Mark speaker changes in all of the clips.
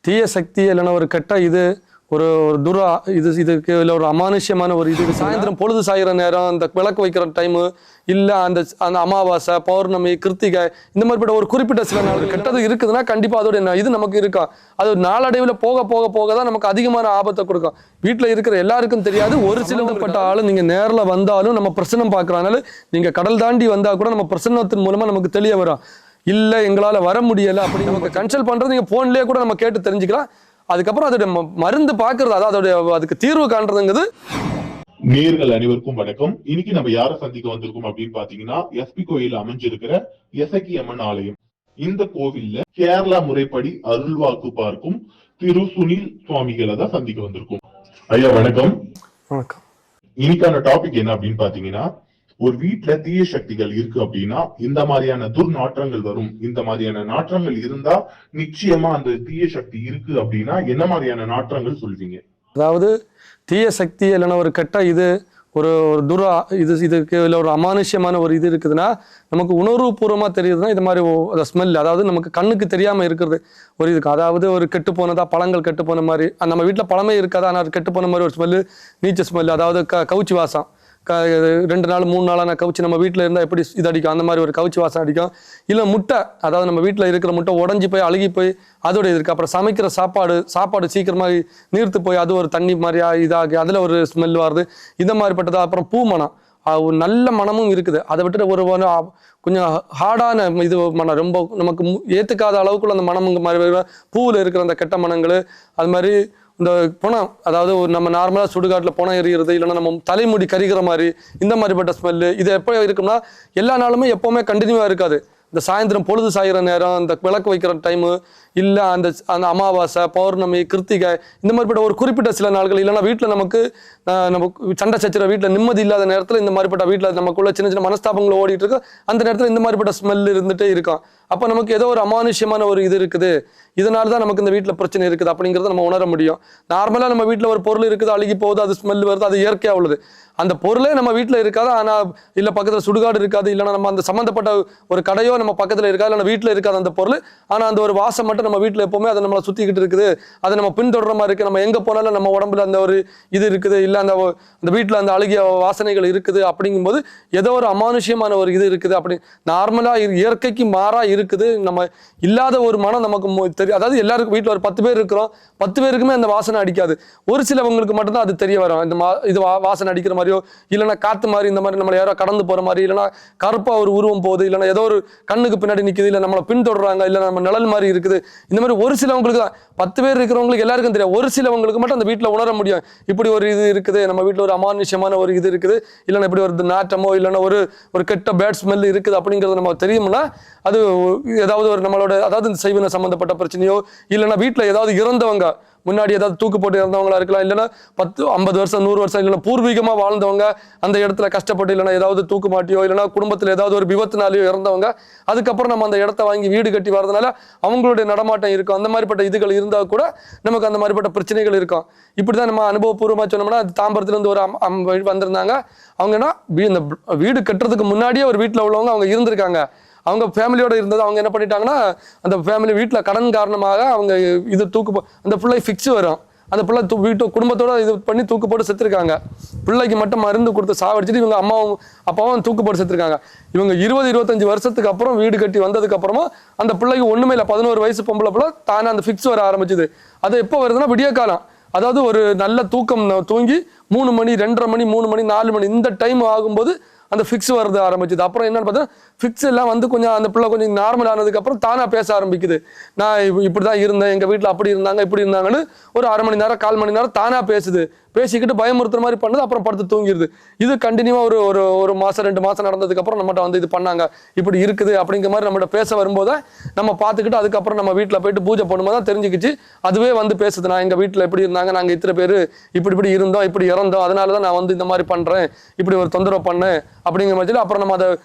Speaker 1: தீய சக்தி இல்லைன்னா ஒரு கெட்ட இது ஒரு ஒரு துரா இதுக்கு இல்லை ஒரு அமானுஷ்யமான ஒரு இது சாயந்தரம் பொழுது சாயிற நேரம் அந்த விளக்கு வைக்கிற டைமு இல்லை அந்த அந்த அமாவாசை பௌர்ணமி கிருத்திகை இந்த மாதிரிப்பட்ட ஒரு குறிப்பிட்ட சில நாள் கெட்டது இருக்குதுன்னா கண்டிப்பாக அதோட இது நமக்கு இருக்கும். அது நாளடைவில் போக போக போக தான் நமக்கு அதிகமான ஆபத்தை கொடுக்கும். வீட்டில் இருக்கிற எல்லாருக்கும் தெரியாது. ஒரு சிலப்பட்ட ஆள் நீங்கள் நேரில் வந்தாலும் நம்ம பிரச்சனை பார்க்குறதுனால நீங்கள் கடல் தாண்டி வந்தால் கூட நம்ம பிரசன்னத்தின் மூலமாக நமக்கு தெரிய வரும். இல்லை எங்களால் வர முடியலை அப்படி நமக்கு கன்சல்ட் பண்ணுறது நீங்கள் ஃபோன்லேயே கூட நம்ம கேட்டு தெரிஞ்சுக்கலாம். அதுக்கப்புறம் அதோட மருந்து பார்க்கறது அதாவது அதுக்கு தீர்வு காண்றதுங்கிறது.
Speaker 2: நேர்கள் அனைவருக்கும் வணக்கம். இன்னைக்கு நம்ம யாரை சந்திக்க வந்திருக்கோம் அப்படின்னு பாத்தீங்கன்னா எஸ்பி கோயில் அமைஞ்சிருக்கிற எசக்கி அம்மன் ஆலயம். இந்த கோவில்ல கேரளா முறைப்படி அருள்வாக்கு பார்க்கும் திரு சுனில் சுவாமிகளை தான் சந்திக்க வந்திருக்கோம். ஐயா வணக்கம்.
Speaker 1: வணக்கம்.
Speaker 2: இன்னைக்கான டாபிக் என்ன அப்படின்னு பாத்தீங்கன்னா, ஒரு வீட்டுல தீய சக்திகள் இருக்கு அப்படின்னா இந்த மாதிரியான துர்நாற்றங்கள் வரும். இந்த மாதிரியான நாற்றங்கள் இருந்தா நிச்சயமா அந்த தீய சக்தி இருக்கு அப்படின்னா என்ன மாதிரியான நாற்றங்கள் சொல்வீங்க?
Speaker 1: அதாவது தீய சக்தி இல்லைன்னா ஒரு கெட்ட இது ஒரு துரா இதுக்கு இல்லை ஒரு அமானுஷ்யமான ஒரு இது இருக்குதுன்னா நமக்கு உணர்வுபூர்வமாக தெரியுதுன்னா இது மாதிரி ஸ்மெல், அதாவது நமக்கு கண்ணுக்கு தெரியாமல் இருக்கிறது ஒரு இதுக்கு. அதாவது ஒரு கெட்டு போனதா பழங்கள் கெட்டு போன மாதிரி நம்ம வீட்டில் பழமே இருக்காதா, ஆனால் கெட்டு போன மாதிரி ஒரு ஸ்மெல்லு, நீச்ச ஸ்மெல், அதாவது கவுச்சி வாசம். 2 நாள் 3 நாளாக நான் கவுச்சி நம்ம வீட்டில் இருந்தால் எப்படி இது அடிக்கும் அந்த மாதிரி ஒரு கவுச்சி வாசம் அடிக்கும். இல்லை முட்டை, அதாவது நம்ம வீட்டில் இருக்கிற முட்டை உடஞ்சி போய் அழுகி போய் அதோட இது இருக்குது. அப்புறம் சமைக்கிற சாப்பாடு சீக்கிரமாக நீர்த்து போய் அது ஒரு தண்ணி மாதிரியா இதாகி அதில் ஒரு ஸ்மெல் வருது. இந்த மாதிரிப்பட்டது. அப்புறம் பூ மனம், ஒரு நல்ல மனமும் இருக்குது. அதை விட்டுட்டு ஒரு கொஞ்சம் ஹார்டான இது மனம், ரொம்ப நமக்கு ஏற்றுக்காத அளவுக்குள்ள அந்த மனம் மாதிரி பூவில் இருக்கிற அந்த கெட்ட மனங்கள். அது மாதிரி இந்த புணம், அதாவது நம்ம நார்மலாக சுடுகாட்டில் புணம் எறிகிறது, இல்லைன்னா நம்ம தலைமுடி கரிகிற மாதிரி இந்த மாதிரிப்பட்ட ஸ்மெல்லு. இது எப்போ இருக்கும்னா எல்லா நாளுமே எப்போவுமே கண்டினியூவாக இருக்காது. இந்த சாயந்தரம் பொழுது சாயிற நேரம் இந்த விளக்கு வைக்கிற டைமு இல்லை அந்த அந்த அமாவாசை பௌர்ணமி கிருத்திகை இந்த மாதிரிப்பட்ட ஒரு குறிப்பிட்ட சில நாட்கள், இல்லைன்னா வீட்டில் நமக்கு சண்டை சச்சர வீட்டில் நிம்மதி இல்லாத நேரத்தில் இந்த மாதிரிப்பட்ட வீட்டில் நமக்குள்ள சின்ன சின்ன மனஸ்தாபங்கள் ஓடிட்டு இருக்கு. அந்த நேரத்தில் இந்த மாதிரிப்பட்ட ஸ்மெல் இருந்துகிட்டே இருக்கும். அப்போ நமக்கு ஏதோ ஒரு அமானுஷ்யமான ஒரு இது இருக்குது, இதனால தான் நமக்கு இந்த வீட்டில் பிரச்சனை இருக்குது அப்படிங்கிறத நம்ம உணர முடியும். நார்மலாக நம்ம வீட்டில் ஒரு பொருள் இருக்குது, அழுகி போகுது, அது ஸ்மெல் வருது, அது இயற்கையாக உள்ளது. அந்த பொருளே நம்ம வீட்டில் இருக்காது, ஆனால் இல்லை பக்கத்தில் சுடுகாடு இருக்காது, இல்லைன்னா நம்ம அந்த சம்மந்தப்பட்ட ஒரு கடையோ நம்ம பக்கத்தில் இருக்காது, இல்லைன்னா வீட்டில் இருக்காது அந்த பொருள். ஆனால் அந்த ஒரு வாசம் மட்டும் நம்ம வீட்டில் எப்போவுமே அதை நம்மளை சுற்றிக்கிட்டு இருக்குது, அதை நம்ம பின்தொடர மாதிரி இருக்குது. நம்ம எங்கே போனாலும் நம்ம உடம்புல அந்த ஒரு இது இருக்குது, இல்லை அந்த வீட்டில் அந்த அழுகிய வாசனைகள் இருக்குது. அப்படிங்கும்போது ஏதோ ஒரு அமானுஷ்யமான ஒரு இது இருக்குது. அப்படி நார்மலாக இயற்கைக்கு மாறாக இருக்குது. நம்ம இல்லாத ஒரு மனம் நமக்கு தெரியும். அதாவது எல்லாருக்கும் வீட்டில் ஒரு 10 பேர் இருக்கிறோம், 10 பேருக்குமே அந்த வாசனை அடிக்காது. ஒரு சிலவங்களுக்கு மட்டும்தான் அது தெரிய வரும். இது வாசனை அடிக்கிற மாதிரியோ, இல்லைன்னா காற்று மாதிரி இந்த மாதிரி நம்மளை யாரோ கடந்து போகிற மாதிரி, இல்லைன்னா கருப்பாக ஒரு உருவம் போகுது, இல்லைன்னா ஏதோ ஒரு கண்ணுக்கு பின்னாடி நிற்குது, இல்லை நம்மளை பின்தொடர்றாங்க, இல்லை நம்ம நிழல் மாதிரி இருக்குது. இந்த மாதிரி ஒரு சிலவங்களுக்கு தான். 10 பேர் இருக்கிறவங்களுக்கு எல்லாருக்கும் தெரியும். ஒரு சிலவங்களுக்கு மட்டும் அந்த வீட்டில் உணர முடியும், இப்படி ஒரு இது இருக்குது, நம்ம வீட்டில் ஒரு அமானுஷ்யமான ஒரு இது இருக்குது, இல்லைன்னா இப்படி ஒரு நாட்டமோ இல்லைன்னா ஒரு கெட்ட பேட் ஸ்மெல் இருக்குது அப்படிங்கிறது நம்ம தெரியும்னா அது ஏதாவது ஒரு நம்மளோட அதாவது இந்த செய்வன சம்மந்தப்பட்ட பிரச்சனையோ, இல்லைன்னா வீட்டில் ஏதாவது இறந்தவங்க முன்னாடி ஏதாவது தூக்கு போட்டு இறந்தவங்களா இருக்கலாம், இல்லைன்னா 10 50 வருஷம் 100 வருஷம் இல்லைன்னா பூர்வீகமாக வாழ்ந்தவங்க அந்த இடத்துல கஷ்டப்பட்டு இல்லைன்னா ஏதாவது தூக்கு மாட்டியோ இல்லைன்னா குடும்பத்தில் ஏதாவது ஒரு விபத்துனாலேயோ இறந்தவங்க அதுக்கப்புறம் நம்ம அந்த இடத்த வாங்கி வீடு கட்டி வரதுனால அவங்களுடைய நடமாட்டம் இருக்கும். அந்த மாதிரிப்பட்ட இதுகள் இருந்தால் கூட நமக்கு அந்த மாதிரிப்பட்ட பிரச்சனைகள் இருக்கும். இப்படி தான் நம்ம அனுபவபூர்வமாக சொன்னோம்னா, தாம்பரத்துலேருந்து ஒரு வந்திருந்தாங்க. அவங்கன்னா இந்த வீடு கட்டுறதுக்கு முன்னாடியே ஒரு வீட்டில் உள்ளவங்க அவங்க இருந்திருக்காங்க. அவங்க ஃபேமிலியோட இருந்தது. அவங்க என்ன பண்ணிட்டாங்கன்னா, அந்த ஃபேமிலி வீட்டில் கடன் காரணமாக அவங்க இது அந்த பிள்ளை ஃபிக்ஸ் வரும். அந்த பிள்ளை குடும்பத்தோட இது பண்ணி தூக்கு போட்டு செத்துருக்காங்க. பிள்ளைக்கு மட்டும் மருந்து கொடுத்து சாவடிச்சுட்டு இவங்க அம்மாவும் அப்பாவும் தூக்கு போட்டு செத்துருக்காங்க. இவங்க 20-25 வருஷத்துக்கு அப்புறம் வீடு கட்டி வந்ததுக்கு அப்புறமா அந்த பிள்ளைக்கு ஒண்ணுமே இல்லை, 11 வயசு பொம்பளை பிள்ளை தானே அந்த ஃபிக்ஸ் வர ஆரம்பிச்சுது. அது எப்போ வருதுன்னா விடிய காலம், அதாவது ஒரு நல்ல தூக்கம் தூங்கி 3 மணி 2:30 மணி 3 மணி 4 மணி இந்த டைம் ஆகும்போது அந்த ஃபிக்ஸ் வருது ஆரம்பிச்சுது. அப்புறம் என்னன்னு பார்த்தீங்கன்னா, ஃபிக்ஸ் எல்லாம் வந்து கொஞ்சம் அந்த பிள்ளை கொஞ்சம் நார்மல் ஆனதுக்கப்புறம் தானாக பேச ஆரம்பிக்குது. நான் இப்படி தான் இருந்தேன், எங்கள் வீட்டில் அப்படி இருந்தாங்க இப்படி இருந்தாங்கன்னு ஒரு 1/2 மணி நேரம் 1/4 மணி நேரம் தானாக பேசுது. பேசிக்கிட்டு பயமுறுத்துற மாதிரி பண்ணுது. அப்புறம் படுத்து தூங்கிடுது. இது கண்டினியூவாக ஒரு மாதம் 2 மாதம் நடந்ததுக்கப்புறம் நம்மகிட்ட வந்து இது பண்ணாங்க, இப்படி இருக்குது அப்படிங்கிற மாதிரி நம்மகிட்ட பேச வரும்போது நம்ம பார்த்துக்கிட்டு அதுக்கப்புறம் நம்ம வீட்டில் போயிட்டு பூஜை பண்ணும்போது தான் தெரிஞ்சுக்கிச்சு. அதுவே வந்து பேசுது, நான் எங்கள் வீட்டில் எப்படி இருந்தாங்க, நாங்கள் இத்தனை பேர் இப்படி இருந்தோம், இப்படி இறந்தோம், அதனால தான் நான் வந்து இந்த மாதிரி பண்ணுறேன், இப்படி ஒரு தொந்தரவு பண்ணேன் அப்படிங்கிற மாதிரி. அப்புறம் நம்ம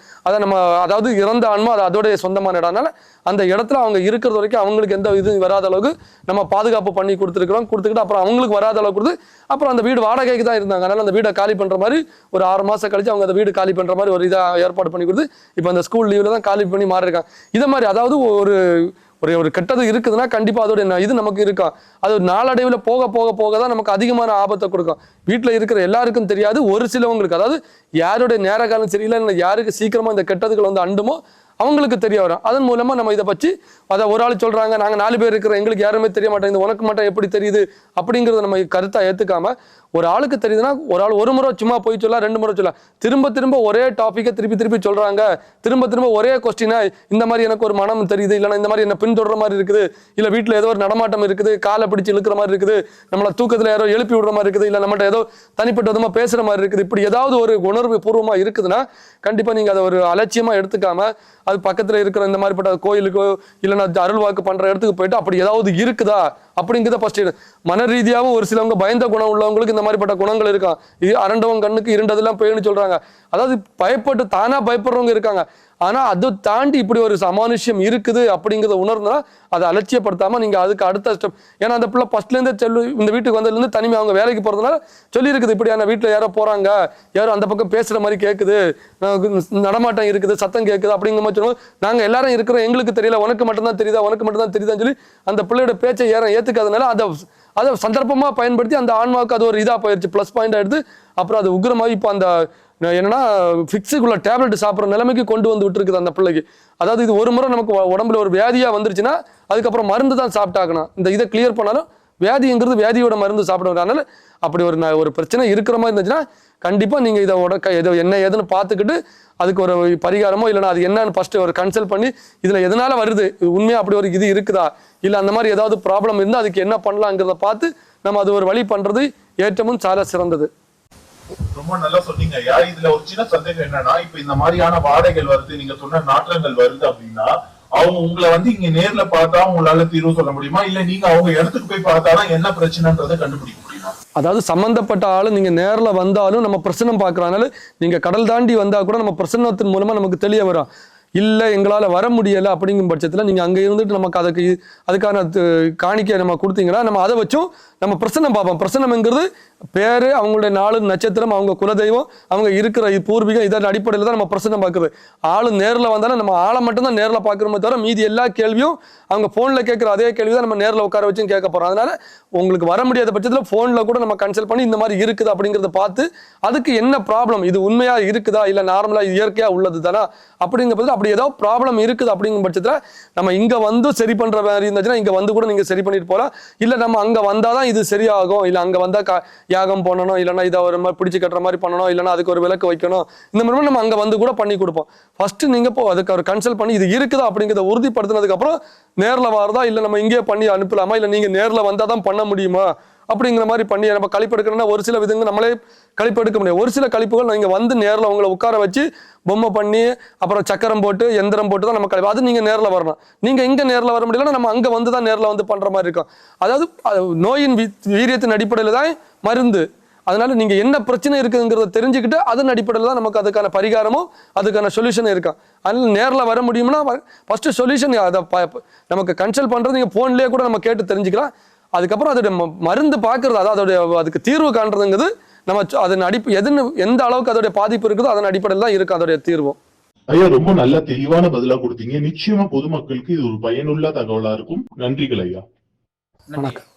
Speaker 1: அதை நம்ம அதாவது இறந்த ஆன்மா அது அதோடைய சொந்தமான இடம்னால அந்த இடத்துல அவங்க இருக்கிறது வரைக்கும் அவங்களுக்கு எந்த இது வராத அளவுக்கு நம்ம பாதுகாப்பு பண்ணி கொடுத்துக்கிட்டு அப்புறம் அவங்களுக்கு வராத அளவுக்கு கொடுத்து அப்புறம் அந்த வீடு வாடகைக்கு தான் இருந்தாங்க. அதனால அந்த வீடை காலி பண்ற மாதிரி ஒரு 6 மாசம் கழிச்சு அவங்க அந்த வீடு காலி பண்ற மாதிரி ஒரு இதாக ஏற்பாடு பண்ணி கொடுத்து இப்போ அந்த ஸ்கூல் லீவ்ல தான் காலி பண்ணி மாறி இருக்காங்க. இதை மாதிரி அதாவது ஒரு கெட்டது இருக்குதுன்னா கண்டிப்பா அதோட இது நமக்கு இருக்கும். அது நாளடைவில் போக போக போக தான் நமக்கு அதிகமான ஆபத்தை கொடுக்கும். வீட்டில் இருக்கிற எல்லாருக்கும் தெரியாது, ஒரு சிலவங்களுக்கு, அதாவது யாருடைய நேர காலம் சரியில்லை, இல்லை யாருக்கு சீக்கிரமா இந்த கெட்டதுகள் வந்து அண்டுமோ அவங்களுக்கு தெரிய வரும். அதன் மூலமா நம்ம இதை பற்றி அதை ஒரு ஆள் சொல்றாங்க, நாங்க 4 பேர் இருக்கிறோம், எங்களுக்கு யாருமே தெரிய மாட்டேங்குது, உனக்கு மட்டும் எப்படி தெரியுது அப்படிங்கிறத நம்ம கருத்தா ஏத்துக்காம, ஒரு ஆளுக்கு தெரியுதுன்னா ஒரு ஆள் ஒரு முறை சும்மா போய் சொல்ல, 2 முறை சொல்ல, திரும்ப திரும்ப ஒரே டாபிக்கை திருப்பி திருப்பி சொல்றாங்க, திரும்ப திரும்ப ஒரே கொஸ்டினா, இந்த மாதிரி எனக்கு ஒரு மனம் தெரியுது, இல்லைன்னா இந்த மாதிரி என்ன பின்தொடர மாதிரி இருக்குது, இல்ல வீட்டுல ஏதோ ஒரு நடமாட்டம் இருக்குது, காலை பிடிச்சு இழுக்கிற மாதிரி இருக்குது, நம்மள தூக்கத்துல யாரோ எழுப்பி விடுற மாதிரி இருக்குது, இல்ல நம்மகிட்ட ஏதோ தனிப்பட்ட விதமா பேசுற மாதிரி இருக்குது, இப்படி ஏதாவது ஒரு உணர்வு பூர்வமா இருக்குதுன்னா கண்டிப்பா நீங்க அதை ஒரு அலட்சியமா எடுத்துக்காம, அது பக்கத்துல இருக்கிற இந்த மாதிரிப்பட்ட கோயிலுக்கோ இல்லைன்னா அருள்வாக்கு பண்ற இடத்துக்கு போயிட்டு அப்படி ஏதாவது இருக்குதா அப்படிங்கிறத ஃபர்ஸ்ட். மன ரீதியாகவும் ஒரு சிலவங்க பயந்த குணம் உள்ளவங்களுக்கு இந்த மாதிரிப்பட்ட குணங்கள் இருக்கான். இது அரண்டவங்க கண்ணுக்கு இருண்டதெல்லாம் போயின்னு சொல்றாங்க. அதாவது பயப்பட்டு தானா பயப்படுறவங்க இருக்காங்க. ஆனா அதை தாண்டி இப்படி ஒரு அமானுஷ்யம் இருக்குது அப்படிங்கிறத உணர்ந்தா அதை அலட்சியப்படுத்தாம நீங்க அதுக்கு அடுத்த ஸ்டெப். ஏன்னா அந்த பிள்ளை ஃபர்ஸ்ட்ல இருந்தே இந்த வீட்டுக்கு வந்ததுலேருந்து தனிமை அவங்க வேலைக்கு போறதுனால சொல்லி இருக்குது, இப்படியான வீட்டுல யாரோ போறாங்க, யாரும் அந்த பக்கம் பேசுற மாதிரி கேட்குது, நடமாட்டம் இருக்குது, சத்தம் கேட்குது அப்படிங்கிற மாதிரி சொல்லுவோம். நாங்க எல்லாரும் இருக்கிறோம், எங்களுக்கு தெரியல, உனக்கு மட்டும்தான் தெரியுதா, உனக்கு மட்டும்தான் தெரியுதான்னு சொல்லி அந்த பிள்ளையோட பேச்சை ஏத்துக்காதனால அதை சந்தர்ப்பமா பயன்படுத்தி அந்த ஆன்மாவுக்கு அது ஒரு இதா போயிடுச்சு, பிளஸ் பாயிண்ட் எடுத்து அப்புறம் அது உக்ரமாகி இப்போ அந்த என்னன்னா ஃபிக்ஸுக்குள்ள டேப்லெட் சாப்பிட்ற நிலைமைக்கு கொண்டு வந்து விட்டுருக்குது அந்த பிள்ளைக்கு. அதாவது இது ஒரு முறை நமக்கு உடம்புல ஒரு வியாதியா வந்துருச்சுன்னா அதுக்கப்புறம் மருந்து தான் சாப்பிட்டாக்கணும். இந்த இதை கிளியர் பண்ணாலும் வியாதிங்கிறது வியாதியோட மருந்து சாப்பிடுவாங்க. அதனால அப்படி ஒரு பிரச்சனை இருக்கிற மாதிரி இருந்துச்சுன்னா கண்டிப்பா நீங்க இதை என்ன ஏதுன்னு பார்த்துக்கிட்டு அதுக்கு ஒரு பரிகாரமோ இல்லைன்னா அது என்னன்னு ஃபர்ஸ்ட் ஒரு கன்சல்ட் பண்ணி இதுல எதனால வருது, உண்மையா அப்படி ஒரு இது இருக்குதா, இல்ல அந்த மாதிரி ஏதாவது ப்ராப்ளம் இருந்தால் அதுக்கு என்ன பண்ணலாங்கிறத பார்த்து நம்ம அது ஒரு வழி பண்றது ஏற்றமும் சால சிறந்தது.
Speaker 2: ரொம்ப நல்லா சொன்னீங்க ஐயா. இதுல ஒரு சின்ன சந்தேகம் என்னன்னா, இப்ப இந்த மாதிரியான வாடைகள் வருது, நீங்க சொன்ன நாற்றங்கள் வருது அப்படின்னா அவங்க உங்களை இங்க நேர்ல பார்த்தா உங்களால தீர்வு சொல்ல முடியுமா, இல்ல நீங்க அவங்க இடத்துக்கு போய் பார்த்தாதான் என்ன பிரச்சனைன்றதை கண்டுபிடிக்க முடியுமா?
Speaker 1: அதாவது சம்பந்தப்பட்ட ஆளு நீங்க நேர்ல வந்தாலும் நம்ம பிரசனம் பார்க்கறதுனால நீங்க கடல் தாண்டி வந்தா கூட நம்ம பிரசன்னத்தின் மூலமா நமக்கு தெரிய வரும். இல்லை எங்களால் வர முடியலை அப்படிங்கும் பட்சத்தில் நீங்கள் அங்கே இருந்துட்டு நமக்கு அதுக்கான காணிக்கை நம்ம கொடுத்தீங்கன்னா நம்ம அதை வச்சும் நம்ம பிரசன்னம் பார்ப்போம். பிரசன்னம்ங்கிறது பேரு, அவங்களுடைய நாலு நட்சத்திரம், அவங்க குலதெய்வம், அவங்க இருக்கிற பூர்வீகம், இதன் அடிப்படையில் தான் நம்ம பிரசன்னம் பார்க்குறது. ஆளு நேரில் வந்தாலும் நம்ம ஆளை மட்டும் தான் நேரில் பார்க்குறோமே தவிர மீதி எல்லா கேள்வியும் அவங்க ஃபோனில் கேட்குற அதே கேள்வி தான் நம்ம நேரில் உட்கார வச்சும் கேட்க போகிறோம். அதனால உங்களுக்கு வர முடியாத பட்சத்தில் ஃபோனில் கூட நம்ம கன்சல்ட் பண்ணி இந்த மாதிரி இருக்குது அப்படிங்கிறத பார்த்து அதுக்கு என்ன ப்ராப்ளம், இது உண்மையாக இருக்குதா இல்லை நார்மலாக இயற்கையாக உள்ளது தானே அப்படிங்கிற பட்சத்தில் அப்படி ஏதோ ப்ராப்ளம் இருக்குது அப்படிங்கிற பட்சத்தில் நம்ம இங்கே வந்து சரி பண்ணுற மாதிரி இருந்துச்சுன்னா இங்கே வந்து கூட நீங்கள் சரி பண்ணிட்டு போகலாம். இல்லை நம்ம அங்கே வந்தால் தான் இது சரியாகும், இல்லை அங்கே வந்தால் யாகம் பண்ணணும், இல்லைன்னா இதை ஒரு மாதிரி பிடிச்சி கட்டுற மாதிரி பண்ணணும், இல்லைன்னா அதுக்கு ஒரு விளக்கு வைக்கணும், இந்த மாதிரி நம்ம அங்கே வந்து கூட பண்ணி கொடுப்போம். ஃபர்ஸ்ட் நீங்கள் அதுக்கு ஒரு கன்சல்ட் பண்ணி இது இருக்குதா அப்படிங்கிறத உறுதிப்படுத்தினதுக்கு அப்புறம் நேரில் வரதா இல்லை நம்ம இங்கேயே பண்ணி அனுப்பலாமா, இல்லை நீங்கள் நேரில் வந்தால் தான் பண்ண முடியுமா அப்படிங்கிற மாதிரி பண்ணி நம்ம கழிப்பு எடுக்கணும்னா ஒரு சில விதங்கள் நம்மளே கழிப்பு எடுக்க முடியும். ஒரு சில கழிப்புகள் நீங்க வந்து நேரில் உங்களை உட்கார வச்சு பொம்மை பண்ணி அப்புறம் சக்கரம் போட்டு எந்திரம் போட்டு தான் நம்ம கழிப்பு, அது நீங்க நேரில் வரணும். நீங்க இங்க நேரில் வர முடியலன்னா நம்ம அங்க வந்து தான் நேரில் வந்து பண்ற மாதிரி இருக்கும். அதாவது நோயின் வீரியத்தின் அடிப்படையில் தான் மருந்து. அதனால நீங்க என்ன பிரச்சனை இருக்குங்கிறத தெரிஞ்சுக்கிட்டு அதன் அடிப்படையில் தான் நமக்கு அதுக்கான பரிகாரமும் அதுக்கான சொல்யூஷன் இருக்கும். அதனால நேரில் வர முடியும்னா ஃபர்ஸ்ட் சொல்யூஷன் அதை நமக்கு கன்சல்ட் பண்றது நீங்க போன்லயே கூட நம்ம கேட்டு தெரிஞ்சுக்கலாம். அதுக்கப்புறம் அதோடைய மருந்து பார்க்கறது, அதாவது அதுக்கு தீர்வு காண்றதுங்கிறது நம்ம அதன் எந்த அளவுக்கு அதோடைய பாதிப்பு இருக்குதோ அதன் அடிப்படையில் தான் இருக்கு அதோடைய தீர்வும்.
Speaker 2: ஐயா ரொம்ப நல்ல தெளிவான பதிலா கொடுத்தீங்க. நிச்சயமா பொதுமக்களுக்கு இது ஒரு பயனுள்ள தகவலா இருக்கும். நன்றிகள் ஐயா.
Speaker 1: வணக்கம்.